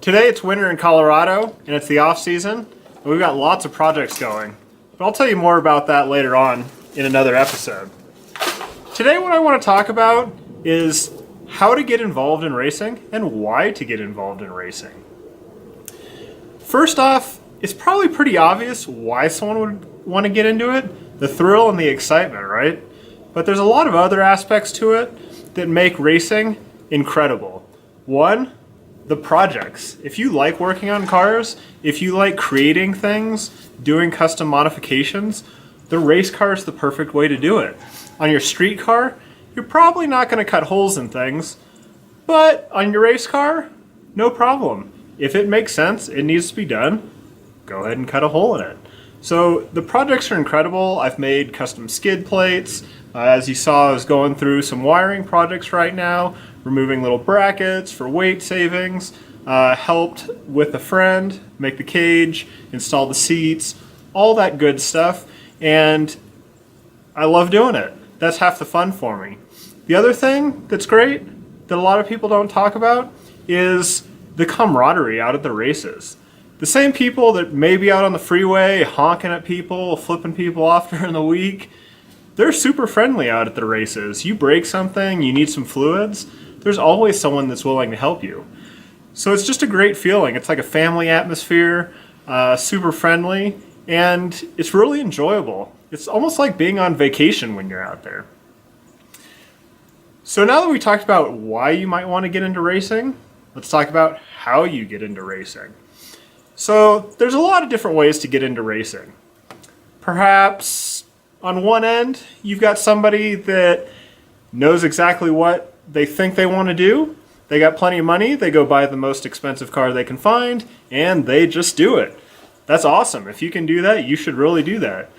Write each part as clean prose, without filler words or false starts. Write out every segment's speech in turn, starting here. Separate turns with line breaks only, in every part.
Today it's winter in Colorado and it's the off season. And we've got lots of projects going, but I'll tell you more about that later on in another episode. Today what I want to talk about is how to get involved in racing and why to get involved in racing. First off, it's probably pretty obvious why someone would want to get into it, the thrill and the excitement, right? But there's a lot of other aspects to it that make racing incredible. One, the projects. If you like working on cars, if you like creating things, doing custom modifications, the race car is the perfect way to do it. On your street car, you're probably not going to cut holes in things, but on your race car, no problem. If it makes sense, it needs to be done, go ahead and cut a hole in it. So the projects are incredible. I've made custom skid plates. As you saw, I was going through some wiring projects right now, removing little brackets for weight savings, helped with a friend make the cage, install the seats, all that good stuff, and I love doing it. That's half the fun for me. The other thing that's great that a lot of people don't talk about is the camaraderie out at the races. The same people that may be out on the freeway honking at people, flipping people off during the week, they're super friendly out at the races. You break something, you need some fluids, there's always someone that's willing to help you. So it's just a great feeling. It's like a family atmosphere, super friendly, and it's really enjoyable. It's almost like being on vacation when you're out there. So now that we talked about why you might want to get into racing, let's talk about how you get into racing. So there's a lot of different ways to get into racing. Perhaps on one end, you've got somebody that knows exactly what they think they want to do. They got plenty of money, they go buy the most expensive car they can find, and they just do it. That's awesome. If you can do that, you should really do that.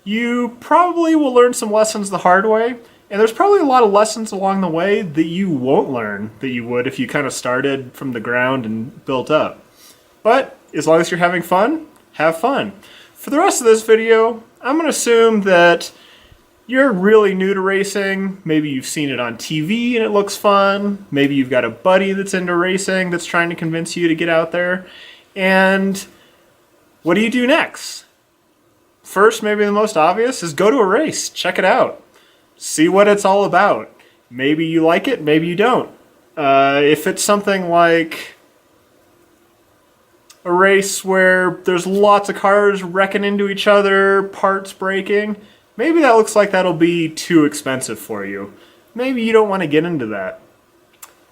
You probably will learn some lessons the hard way, and there's probably a lot of lessons along the way that you won't learn that you would if you kind of started from the ground and built up. But as long as you're having fun, have fun. For the rest of this video, I'm going to assume that you're really new to racing. Maybe you've seen it on TV and it looks fun. Maybe you've got a buddy that's into racing that's trying to convince you to get out there. And what do you do next? First, maybe the most obvious is go to a race. Check it out. See what it's all about. Maybe you like it, maybe you don't. If it's something like a race where there's lots of cars wrecking into each other, parts breaking, maybe that looks like that'll be too expensive for you. Maybe you don't want to get into that.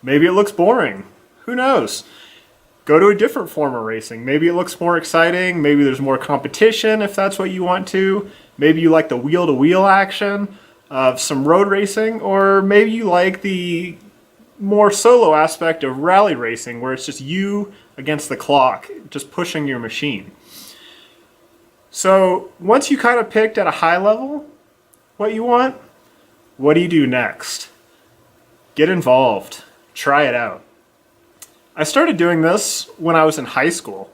Maybe it looks boring. Who knows? Go to a different form of racing. Maybe it looks more exciting. Maybe there's more competition if that's what you want to. Maybe you like the wheel-to-wheel action of some road racing, or maybe you like the more solo aspect of rally racing where it's just you against the clock, just pushing your machine. So once you kind of picked at a high level what you want, what do you do next? Get involved. Try it out. I started doing this when I was in high school.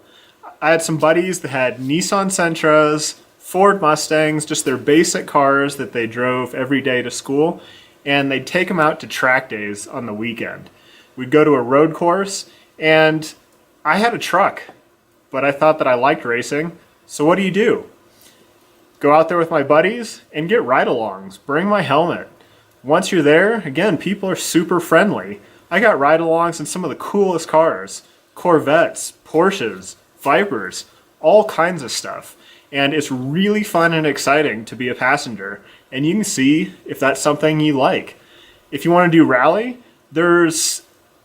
I had some buddies that had Nissan Sentras, Ford Mustangs, just their basic cars that they drove every day to school, and they'd take them out to track days on the weekend. We'd go to a road course, and I had a truck, but I thought that I liked racing. So what do? Go out there with my buddies and get ride-alongs. Bring my helmet. Once you're there, again, people are super friendly. I got ride-alongs in some of the coolest cars. Corvettes, Porsches, Vipers, all kinds of stuff. And it's really fun and exciting to be a passenger. And you can see if that's something you like. If you want to do rally, there's,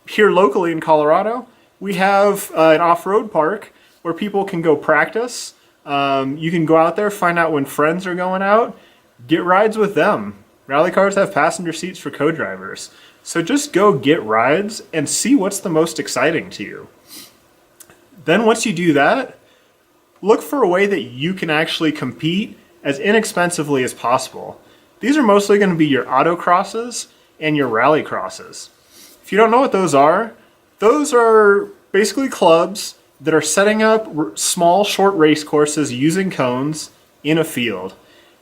here locally in Colorado, we have an off-road park where people can go practice. You can go out there, find out when friends are going out, get rides with them. Rally cars have passenger seats for co-drivers. So just go get rides and see what's the most exciting to you. Then once you do that, look for a way that you can actually compete as inexpensively as possible. These are mostly going to be your autocrosses and your rally crosses. If you don't know what those are basically clubs that are setting up small short race courses using cones in a field.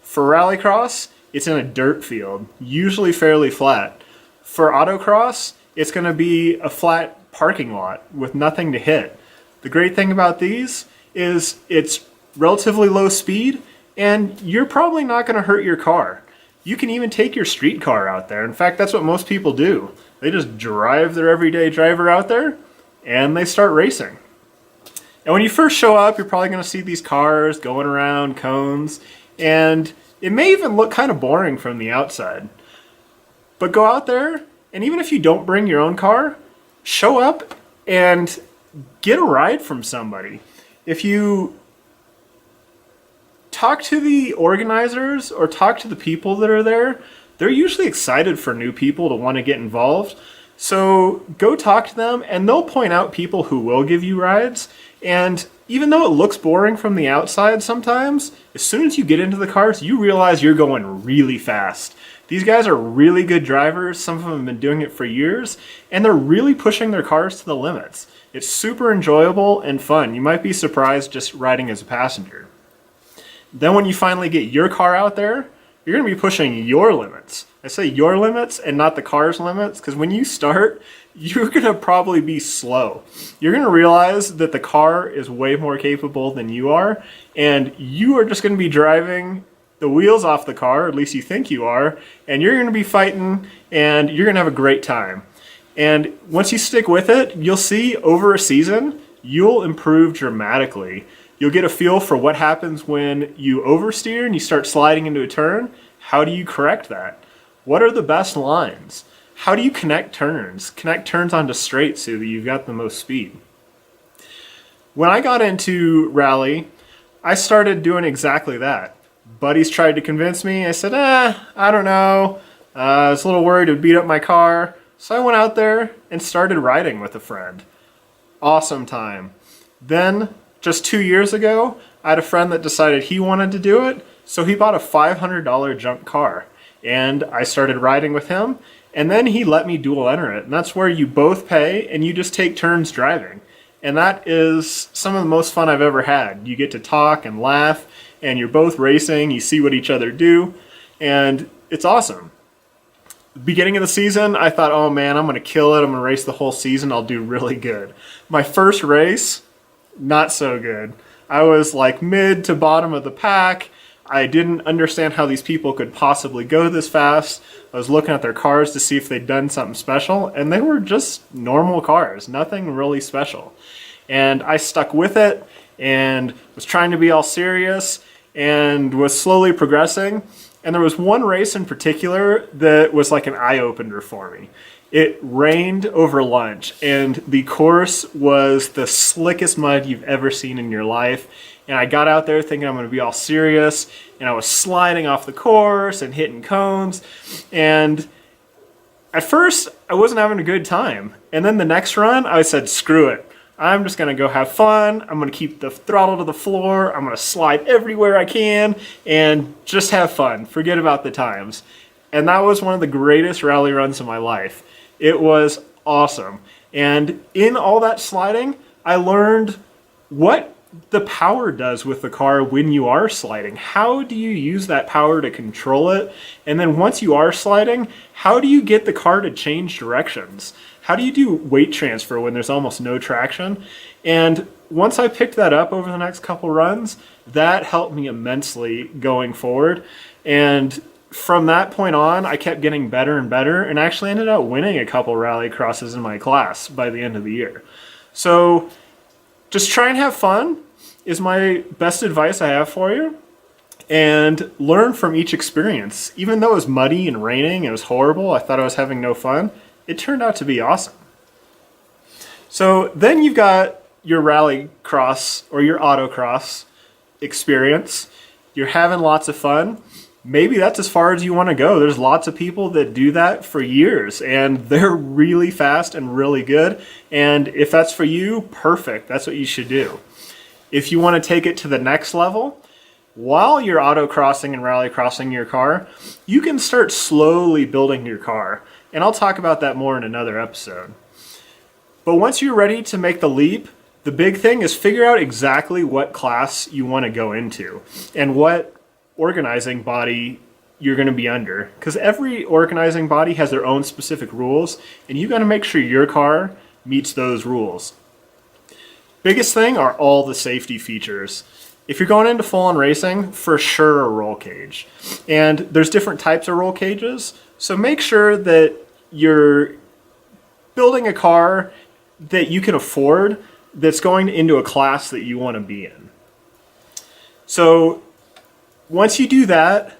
For rallycross, it's in a dirt field, usually fairly flat. For autocross, it's going to be a flat parking lot with nothing to hit. The great thing about these is it's relatively low speed and you're probably not going to hurt your car. You can even take your street car out there. In fact, that's what most people do. They just drive their everyday driver out there and they start racing. And when you first show up, you're probably going to see these cars going around cones, and it may even look kind of boring from the outside. But go out there, and even if you don't bring your own car, show up and get a ride from somebody. If you talk to the organizers or talk to the people that are there, they're usually excited for new people to want to get involved. So go talk to them and they'll point out people who will give you rides. And even though it looks boring from the outside sometimes, as soon as you get into the cars, you realize you're going really fast. These guys are really good drivers. Some of them have been doing it for years, and they're really pushing their cars to the limits. It's super enjoyable and fun. You might be surprised just riding as a passenger. Then when you finally get your car out there, you're going to be pushing your limits. I say your limits and not the car's limits, because when you start, you're going to probably be slow. You're going to realize that the car is way more capable than you are, and you are just going to be driving the wheels off the car, at least you think you are, and you're going to be fighting, and you're going to have a great time. And once you stick with it, you'll see over a season, you'll improve dramatically. You'll get a feel for what happens when you oversteer and you start sliding into a turn. How do you correct that? What are the best lines? How do you connect turns? Connect turns onto straights so that you've got the most speed. When I got into rally, I started doing exactly that. Buddies tried to convince me. I said, I don't know. I was a little worried it would beat up my car. So I went out there and started riding with a friend. Awesome time. Then, just 2 years ago, I had a friend that decided he wanted to do it, so he bought a $500 junk car. And I started riding with him, and then he let me dual enter it. And that's where you both pay and you just take turns driving. And that is some of the most fun I've ever had. You get to talk and laugh, and you're both racing, you see what each other do, and it's awesome. Beginning of the season, I thought, oh man, I'm going to kill it. I'm going to race the whole season. I'll do really good. My first race, not so good. I was like mid to bottom of the pack. I didn't understand how these people could possibly go this fast. I was looking at their cars to see if they'd done something special, and they were just normal cars, nothing really special. And I stuck with it and was trying to be all serious and was slowly progressing. And there was one race in particular that was like an eye-opener for me. It rained over lunch, and the course was the slickest mud you've ever seen in your life. And I got out there thinking I'm going to be all serious, and I was sliding off the course and hitting cones. And at first, I wasn't having a good time. And then the next run, I said, screw it. I'm just going to go have fun. I'm going to keep the throttle to the floor. I'm going to slide everywhere I can and just have fun. Forget about the times. And that was one of the greatest rally runs of my life. It was awesome. And in all that sliding, I learned what the power does with the car when you are sliding. How do you use that power to control it? And then once you are sliding, how do you get the car to change directions? How do you do weight transfer when there's almost no traction? And once I picked that up over the next couple runs, that helped me immensely going forward. And from that point on, I kept getting better and better, and actually ended up winning a couple rally crosses in my class by the end of the year. So just try and have fun is my best advice I have for you. And learn from each experience. Even though it was muddy and raining, it was horrible, I thought I was having no fun, it turned out to be awesome. So then you've got your rally cross or your autocross experience. You're having lots of fun. Maybe that's as far as you want to go. There's lots of people that do that for years, and they're really fast and really good. And if that's for you, perfect. That's what you should do. If you want to take it to the next level, while you're autocrossing and rallycrossing your car, you can start slowly building your car. And I'll talk about that more in another episode. But once you're ready to make the leap, the big thing is figure out exactly what class you want to go into and what organizing body you're going to be under. Because every organizing body has their own specific rules, and you got to make sure your car meets those rules. Biggest thing are all the safety features. If you're going into full-on racing, for sure a roll cage. And there's different types of roll cages, so make sure that you're building a car that you can afford that's going into a class that you want to be in. So once you do that,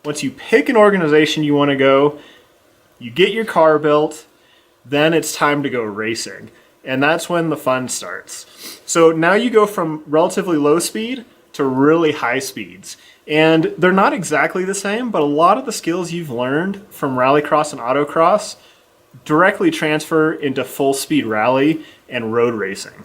once you pick an organization you want to go, you get your car built, then it's time to go racing. And that's when the fun starts. So now you go from relatively low speed to really high speeds. And they're not exactly the same, but a lot of the skills you've learned from rallycross and autocross directly transfer into full speed rally and road racing.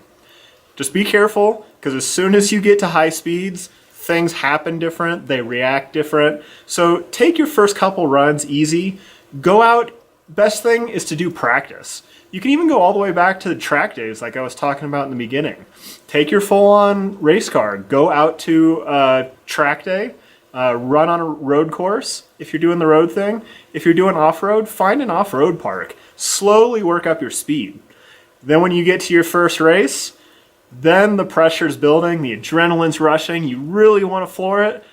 Just be careful, because as soon as you get to high speeds, things happen different, they react different. So take your first couple runs easy. Go out, best thing is to do practice. You can even go all the way back to the track days like I was talking about in the beginning. Take your full-on race car, go out to a track day, run on a road course if you're doing the road thing. If you're doing off-road, find an off-road park. Slowly work up your speed. Then when you get to your first race, then the pressure's building, the adrenaline's rushing, you really want to floor it.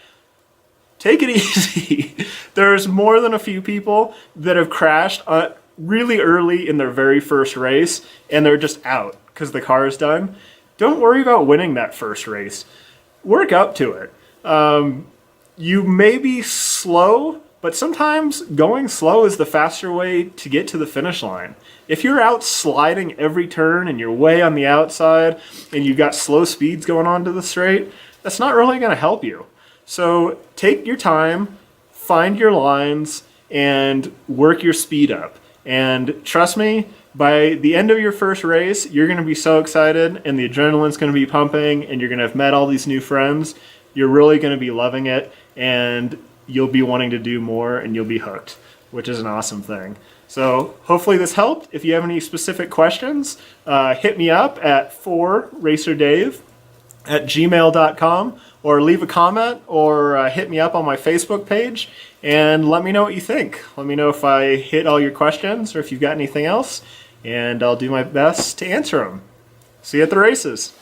Take it easy. There's more than a few people that have crashed really early in their very first race and they're just out because the car is done. Don't worry about winning that first race. Work up to it. You may be slow, but sometimes going slow is the faster way to get to the finish line. If you're out sliding every turn and you're way on the outside and you've got slow speeds going on to the straight, that's not really going to help you. So take your time, find your lines, and work your speed up. And trust me, by the end of your first race, you're going to be so excited and the adrenaline's going to be pumping and you're going to have met all these new friends. You're really going to be loving it and you'll be wanting to do more and you'll be hooked, which is an awesome thing. So hopefully this helped. If you have any specific questions, hit me up at 4racerdave@gmail.com or leave a comment or hit me up on my Facebook page and let me know what you think. Let me know if I hit all your questions or if you've got anything else, and I'll do my best to answer them. See you at the races.